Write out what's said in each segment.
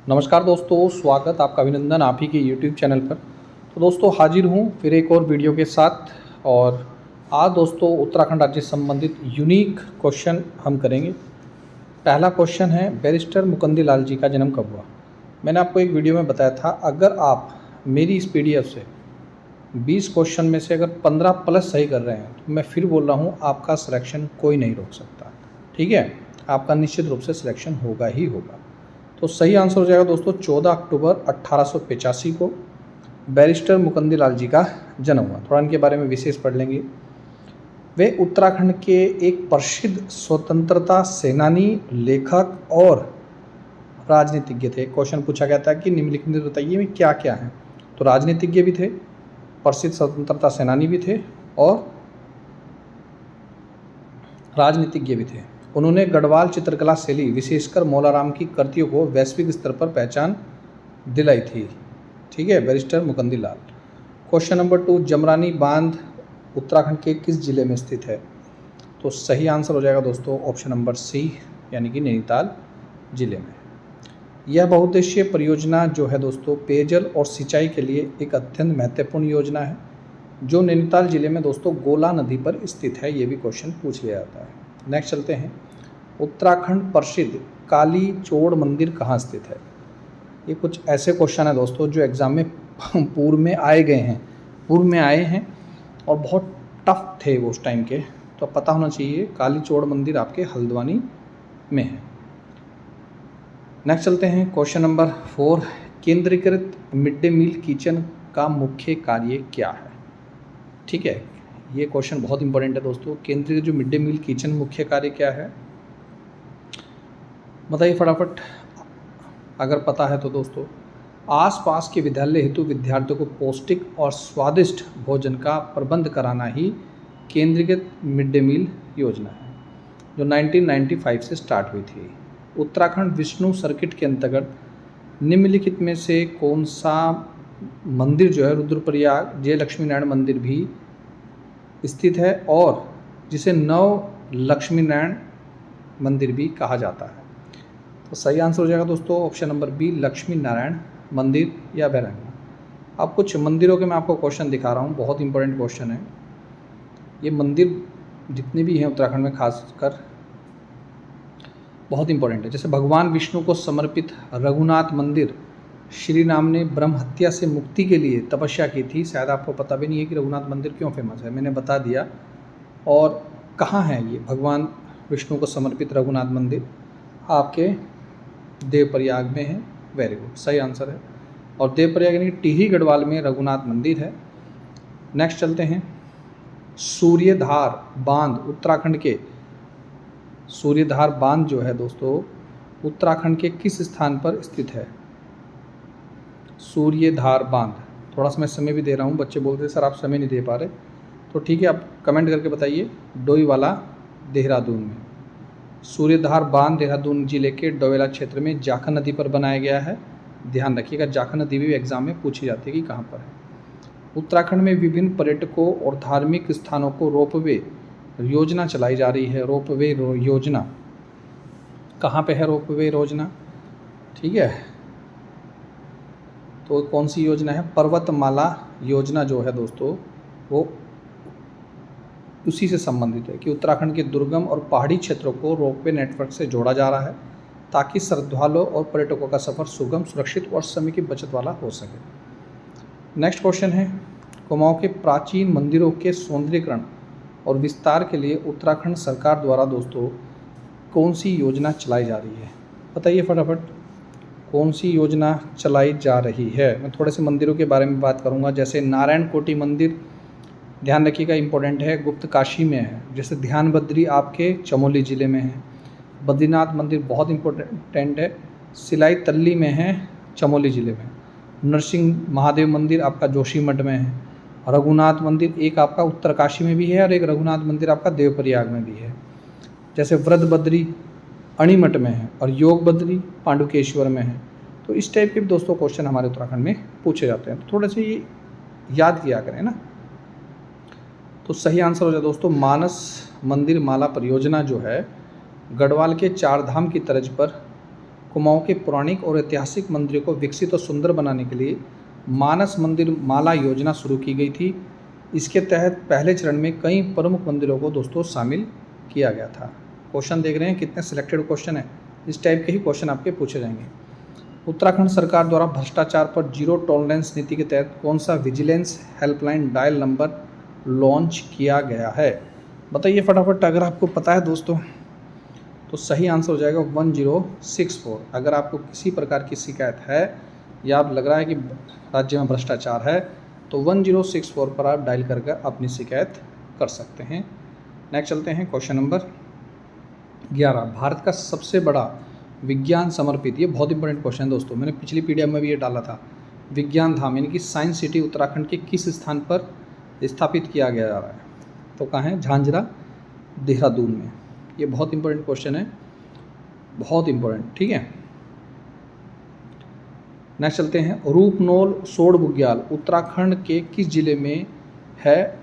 नमस्कार दोस्तों, स्वागत आपका अभिनंदन आप ही के YouTube चैनल पर। तो दोस्तों हाजिर हूँ फिर एक और वीडियो के साथ। और आज दोस्तों उत्तराखंड राज्य से संबंधित यूनिक क्वेश्चन हम करेंगे। पहला क्वेश्चन है, बैरिस्टर मुकुंदी लाल जी का जन्म कब हुआ। मैंने आपको एक वीडियो में बताया था, अगर आप मेरी इस PDF से 20 क्वेश्चन में से अगर 15 प्लस सही कर रहे हैं तो मैं फिर बोल रहा हूँ आपका सिलेक्शन कोई नहीं रोक सकता। ठीक है, आपका निश्चित रूप से सिलेक्शन होगा ही होगा। तो सही आंसर हो जाएगा दोस्तों 14 अक्टूबर 1885 को बैरिस्टर मुकुंदी लाल जी का जन्म हुआ। थोड़ा इनके बारे में विशेष पढ़ लेंगे। वे उत्तराखंड के एक प्रसिद्ध स्वतंत्रता सेनानी, लेखक और राजनीतिज्ञ थे। क्वेश्चन पूछा गया था कि निम्नलिखित में बताइए में क्या क्या है। तो राजनीतिज्ञ भी थे, प्रसिद्ध स्वतंत्रता सेनानी भी थे और राजनीतिज्ञ भी थे। उन्होंने गढ़वाल चित्रकला शैली विशेषकर मौलाराम की कृतियों को वैश्विक स्तर पर पहचान दिलाई थी। ठीक है, बैरिस्टर मुकुंदी लाल। क्वेश्चन नंबर 2, जमरानी बांध उत्तराखंड के किस जिले में स्थित है। तो सही आंसर हो जाएगा दोस्तों ऑप्शन नंबर सी, यानी कि नैनीताल जिले में। यह बहुउद्देशीय परियोजना जो है दोस्तों पेयजल और सिंचाई के लिए एक अत्यंत महत्वपूर्ण योजना है, जो नैनीताल जिले में दोस्तों गोला नदी पर स्थित है। ये भी क्वेश्चन पूछ लिया जाता है। नेक्स्ट चलते हैं, उत्तराखंड प्रसिद्ध काली चोड़ मंदिर कहाँ स्थित है। ये कुछ ऐसे क्वेश्चन है दोस्तों जो एग्जाम में पूर्व में आए हैं और बहुत टफ थे वो उस टाइम के, तो पता होना चाहिए। काली चोड़ मंदिर आपके हल्द्वानी में है। नेक्स्ट चलते हैं, क्वेश्चन नंबर 4, केंद्रीकृत मिड डे मील किचन का मुख्य कार्य क्या है। ठीक है, ये क्वेश्चन बहुत इंपॉर्टेंट है दोस्तों। केंद्रीय जो मिड डे मील किचन मुख्य कार्य क्या है, बताइए फटाफट अगर पता है तो। दोस्तों आसपास के विद्यालय हेतु विद्यार्थियों को पौष्टिक और स्वादिष्ट भोजन का प्रबंध कराना ही केंद्रीकृत मिड डे मील योजना है, जो 1995 से स्टार्ट हुई थी। उत्तराखंड विष्णु सर्किट के अंतर्गत निम्नलिखित में से कौन सा मंदिर जो है रुद्रप्रयाग जय लक्ष्मी नारायण मंदिर भी स्थित है और जिसे नव लक्ष्मी नारायण मंदिर भी कहा जाता है। तो सही आंसर हो जाएगा दोस्तों option number B, Lakshmi Narayan मंदिर या अभयारण्य। अब कुछ मंदिरों के मैं आपको क्वेश्चन दिखा रहा हूँ, बहुत इंपॉर्टेंट क्वेश्चन है। ये मंदिर जितने भी हैं उत्तराखंड में खासकर बहुत इंपॉर्टेंट है। जैसे भगवान विष्णु को समर्पित रघुनाथ मंदिर, श्री राम ने ब्रह्म हत्या से मुक्ति के लिए तपस्या की थी। शायद आपको पता भी नहीं है कि रघुनाथ मंदिर क्यों फेमस है, मैंने बता दिया। और कहाँ है ये भगवान विष्णु को समर्पित रघुनाथ मंदिर, आपके देवप्रयाग में है। वेरी गुड, सही आंसर है। और देवप्रयाग यानी टिहरी गढ़वाल में रघुनाथ मंदिर है। नेक्स्ट चलते हैं, सूर्यधार बांध उत्तराखंड के सूर्यधार बांध जो है दोस्तों उत्तराखंड के किस स्थान पर स्थित है। सूर्यधार बांध, थोड़ा सा मैं समय भी दे रहा हूँ। बच्चे बोलते हैं सर आप समय नहीं दे पा रहे, तो ठीक है आप कमेंट करके बताइए। डोईवाला देहरादून में सूर्यधार बांध देहरादून जिले के डोईवाला क्षेत्र में जाखन नदी पर बनाया गया है। ध्यान रखिएगा, जाखन नदी भी एग्जाम में पूछी जाती है कि कहाँ पर है। उत्तराखंड में विभिन्न पर्यटकों और धार्मिक स्थानों को रोपवे योजना चलाई जा रही है। रोपवे योजना कहाँ पे है रोपवे योजना, ठीक है, तो कौन सी योजना है, पर्वतमाला योजना जो है दोस्तों वो उसी से संबंधित है कि उत्तराखंड के दुर्गम और पहाड़ी क्षेत्रों को रोपवे नेटवर्क से जोड़ा जा रहा है ताकि श्रद्धालुओं और पर्यटकों का सफ़र सुगम, सुरक्षित और समय की बचत वाला हो सके। नेक्स्ट क्वेश्चन है, कुमाऊं के प्राचीन मंदिरों के सौंदर्यीकरण और विस्तार के लिए उत्तराखंड सरकार द्वारा दोस्तों कौन सी योजना चलाई जा रही है। बताइए फटाफट कौन सी योजना चलाई जा रही है। मैं थोड़े से मंदिरों के बारे में बात करूंगा। जैसे नारायण कोटि मंदिर, ध्यान रखिएगा इंपॉर्टेंट है, गुप्त काशी में है। जैसे ध्यान बद्री आपके चमोली ज़िले में है। बद्रीनाथ मंदिर बहुत इंपॉर्टेंट है, सिलाई तल्ली में है, चमोली ज़िले में। नरसिंह महादेव मंदिर आपका जोशीमठ में है। रघुनाथ मंदिर एक आपका उत्तरकाशी में भी है और एक रघुनाथ मंदिर आपका देवप्रयाग में भी है। जैसे व्रत बद्री अणीमठ में है और योग बद्री पांडुकेश्वर में है। तो इस टाइप के भी दोस्तों क्वेश्चन हमारे उत्तराखंड में पूछे जाते हैं, तो थोड़े से ये याद किया करें ना। तो सही आंसर हो जाए दोस्तों मानस मंदिर माला परियोजना जो है गढ़वाल के चार धाम की तर्ज पर कुमाऊं के पौराणिक और ऐतिहासिक मंदिरों को विकसित और सुंदर बनाने के लिए मानस मंदिर माला योजना शुरू की गई थी। इसके तहत पहले चरण में कई प्रमुख मंदिरों को दोस्तों शामिल किया गया था। क्वेश्चन देख रहे हैं कितने सिलेक्टेड क्वेश्चन है, इस टाइप के ही क्वेश्चन आपके पूछे जाएंगे। उत्तराखंड सरकार द्वारा भ्रष्टाचार पर जीरो टॉलरेंस नीति के तहत कौन सा vigilance helpline dial number launch किया गया है? बताइए फटाफट। अगर आपको पता है दोस्तों तो सही आंसर हो जाएगा 1064। अगर आपको किसी प्रकार की शिकायत है या आप लग रहा है कि राज्य में भ्रष्टाचार है तो 1064 पर आप डायल करके अपनी शिकायत कर सकते हैं। नेक्स्ट चलते हैं क्वेश्चन नंबर 11। भारत का सबसे बड़ा विज्ञान समर्पित, ये बहुत इंपॉर्टेंट क्वेश्चन है दोस्तों, मैंने पिछली पीडीएफ में भी ये डाला था। विज्ञान धाम यानी कि साइंस सिटी उत्तराखंड के किस स्थान पर स्थापित किया गया जा रहा है? तो कहाँ है? झांझरा, देहरादून में। ये बहुत इंपॉर्टेंट क्वेश्चन है, बहुत इंपॉर्टेंट, ठीक है। नेक्स्ट चलते हैं। रूपनौल सोड बुग्याल उत्तराखंड के किस जिले में है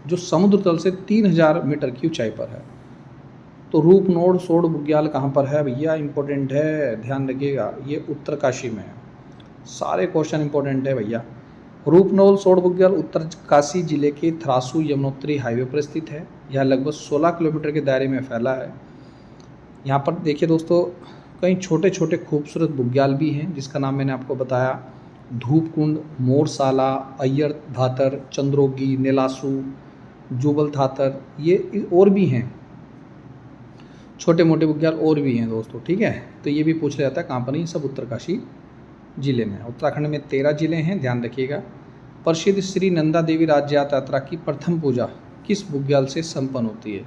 जो समुद्र तल से 3000 मीटर की ऊंचाई पर है? तो रूपनौल सोड बुग्याल कहाँ पर है भैया? इंपॉर्टेंट है, ध्यान रखिएगा, ये उत्तरकाशी में है। सारे क्वेश्चन इंपॉर्टेंट है भैया। रूपनौल सोड बुग्याल उत्तरकाशी जिले के थ्रासू यमुनोत्री हाईवे पर स्थित है। यह लगभग 16 किलोमीटर के दायरे में फैला है। यहाँ पर देखिए दोस्तों कई छोटे छोटे खूबसूरत बुग्याल भी हैं जिसका नाम मैंने आपको बताया। धूपकुंड, मोरसाला, अय्यर धातर, चंद्रोगी, नीलासू, जुबल धातर, ये और भी हैं छोटे मोटे बुग्याल और भी हैं दोस्तों, ठीक है। तो ये भी पूछ लिया जाता है कहाँ पर? ये सब उत्तरकाशी जिले में। उत्तराखंड में 13 जिले हैं, ध्यान रखिएगा। प्रसिद्ध श्री नंदा देवी राज्य यात्रा की प्रथम पूजा किस बुग्याल से संपन्न होती है?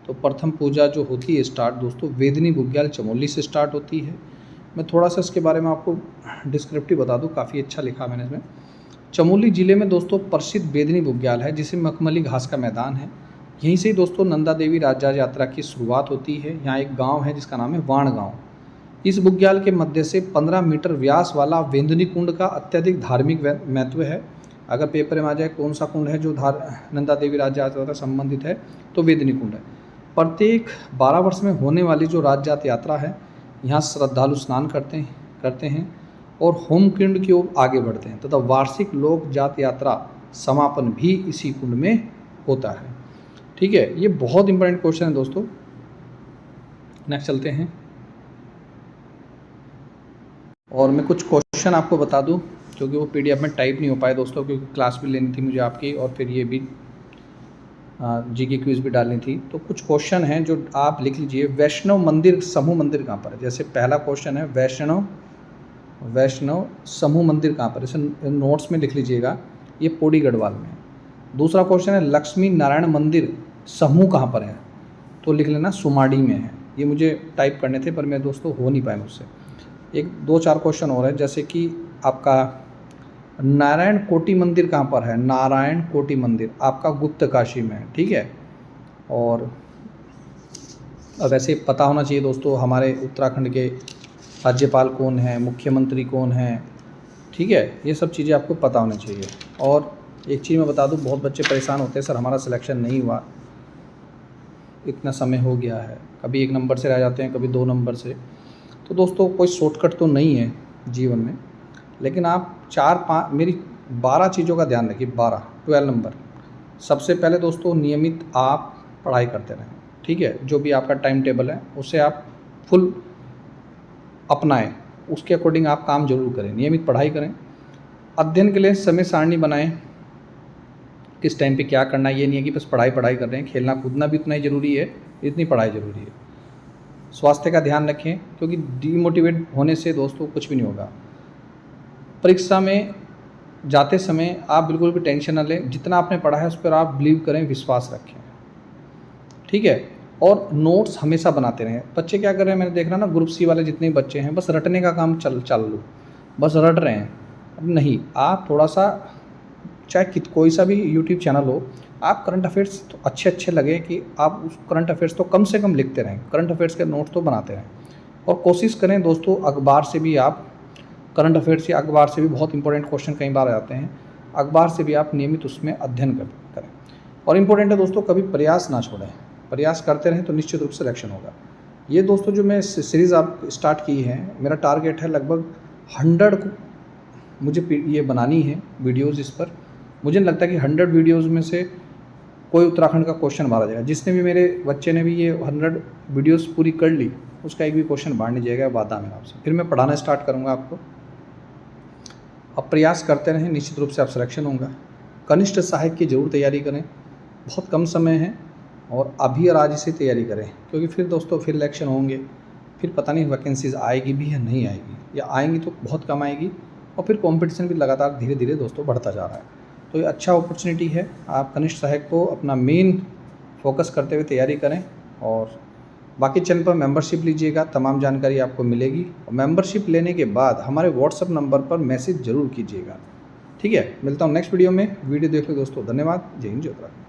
तो प्रथम पूजा जो होती है स्टार्ट दोस्तों वेदनी बुग्याल चमोली से स्टार्ट होती है। मैं थोड़ा सा इसके बारे में आपको डिस्क्रिप्टिव बता दूं, काफ़ी अच्छा लिखा मैंने इसमें। चमोली ज़िले में दोस्तों प्रसिद्ध बेदनी बुग्याल है जिसे मखमली घास का मैदान है। यहीं से दोस्तों नंदा देवी राज्य यात्रा की शुरुआत होती है। यहाँ एक गाँव है जिसका नाम है वाण गाँव। इस बुग्याल के मध्य से 15 मीटर व्यास वाला वेदनी कुंड का अत्यधिक धार्मिक महत्व है। अगर पेपर में आ जाए कौन सा कुंड है जो नंदा देवी राज्य यात्रा से संबंधित है, तो वेदनी कुंड है। प्रत्येक 12 वर्ष में होने वाली जो राज्य यात्रा है, यहाँ श्रद्धालु स्नान करते हैं और होम कुंड की ओर आगे बढ़ते हैं तथा वार्षिक लोक जात यात्रा समापन भी इसी कुंड में होता है, ठीक है। ये बहुत इंपॉर्टेंट क्वेश्चन है दोस्तों। नेक्स्ट चलते हैं और मैं कुछ क्वेश्चन आपको बता दूं क्योंकि वो पीडीएफ में टाइप नहीं हो पाए दोस्तों, क्योंकि क्लास भी लेनी थी मुझे आपकी और फिर ये भी जीके क्विज भी डालनी थी। तो कुछ क्वेश्चन हैं जो आप लिख लीजिए। वैष्णव मंदिर समूह मंदिर कहाँ पर है? जैसे पहला क्वेश्चन है वैष्णव समूह मंदिर कहाँ पर है? इसे नोट्स में लिख लीजिएगा, ये पौड़ी गढ़वाल में है। दूसरा क्वेश्चन है लक्ष्मी नारायण मंदिर समूह कहाँ पर है? तो लिख लेना सुमाड़ी में है। ये मुझे टाइप करने थे पर मैं दोस्तों हो नहीं पाए मुझसे। एक 2-4 क्वेश्चन और है, जैसे कि आपका नारायण कोटि मंदिर कहाँ पर है? नारायण कोटि मंदिर आपका गुप्त काशी में है, ठीक है। और वैसे पता होना चाहिए दोस्तों हमारे उत्तराखंड के राज्यपाल कौन है, मुख्यमंत्री कौन है, ठीक है। ये सब चीज़ें आपको पता होनी चाहिए। और एक चीज़ मैं बता दूं, बहुत बच्चे परेशान होते हैं सर हमारा सिलेक्शन नहीं हुआ, इतना समय हो गया है, कभी 1 नंबर से रह जाते हैं, कभी 2 नंबर से। तो दोस्तों कोई शॉर्टकट तो नहीं है जीवन में, लेकिन आप 4-5 मेरी 12 चीज़ों का ध्यान रखिए। 12 नंबर। सबसे पहले दोस्तों नियमित आप पढ़ाई करते रहें, ठीक है। जो भी आपका टाइम टेबल है उसे आप फुल अपनाएं, उसके अकॉर्डिंग आप काम जरूर करें, नियमित पढ़ाई करें। अध्ययन के लिए समय सारणी बनाएं, किस टाइम पे क्या करना है। ये नहीं है कि बस पढ़ाई कर रहे हैं, खेलना कूदना भी उतना ही ज़रूरी है, इतनी पढ़ाई ज़रूरी है। स्वास्थ्य का ध्यान रखें क्योंकि डीमोटिवेट होने से दोस्तों कुछ भी नहीं होगा। परीक्षा में जाते समय आप बिल्कुल भी टेंशन न लें, जितना आपने पढ़ा है उस पर आप बिलीव करें, विश्वास रखें, ठीक है। और नोट्स हमेशा बनाते रहें। बच्चे क्या कर रहे हैं मैंने देख रहा ना, ग्रुप सी वाले जितने बच्चे हैं बस रटने का काम चल लो, बस रट रहे हैं। नहीं, आप थोड़ा सा चाहे कोई सा भी यूट्यूब चैनल हो, आप करंट अफेयर्स तो अच्छे लगे कि आप उस करंट अफेयर्स तो कम से कम लिखते रहें, करंट अफेयर्स के नोट्स तो बनाते रहें। और कोशिश करें दोस्तों अखबार से भी आप करंट अफेयर्स या अखबार से भी बहुत इंपॉर्टेंट क्वेश्चन कई बार आते हैं, अखबार से भी आप नियमित उसमें अध्ययन करें। और इम्पोर्टेंट है दोस्तों कभी प्रयास ना छोड़ें, प्रयास करते रहें तो निश्चित रूप से सिलेक्शन होगा। ये दोस्तों जो मैं सीरीज़ आप स्टार्ट की है, मेरा टारगेट है लगभग 100 मुझे ये बनानी है वीडियोज़ इस पर। मुझे नहीं लगता कि 100 वीडियोज़ में से कोई उत्तराखंड का क्वेश्चन मारा जाएगा। जिसने भी मेरे बच्चे ने भी ये 100 वीडियोज़ पूरी कर ली, उसका एक भी क्वेश्चन बाहर नहीं जाएगा, वादा मेरा आपसे। फिर मैं पढ़ाना स्टार्ट करूँगा आपको। अब प्रयास करते रहें, निश्चित रूप से आप सिलेक्शन होगा। कनिष्ठ सहायक की ज़रूर तैयारी करें, बहुत कम समय है और अभी और आज से तैयारी करें, क्योंकि फिर दोस्तों फिर इलेक्शन होंगे, फिर पता नहीं वैकेंसीज़ आएगी भी या नहीं आएगी, या आएंगी तो बहुत कम आएगी, और फिर कंपटीशन भी लगातार धीरे धीरे दोस्तों बढ़ता जा रहा है। तो ये अच्छा अपॉर्चुनिटी है, आप कनिष्ठ सहायक को अपना मेन फोकस करते हुए तैयारी करें। और बाकी चैनल पर मेंबरशिप लीजिएगा, तमाम जानकारी आपको मिलेगी। और मेंबरशिप लेने के बाद हमारे व्हाट्सएप नंबर पर मैसेज ज़रूर कीजिएगा। ठीक है, मिलता हूँ नेक्स्ट वीडियो में। वीडियो देख लो दोस्तों, धन्यवाद। जय हिंद, जय उत्तराखंड।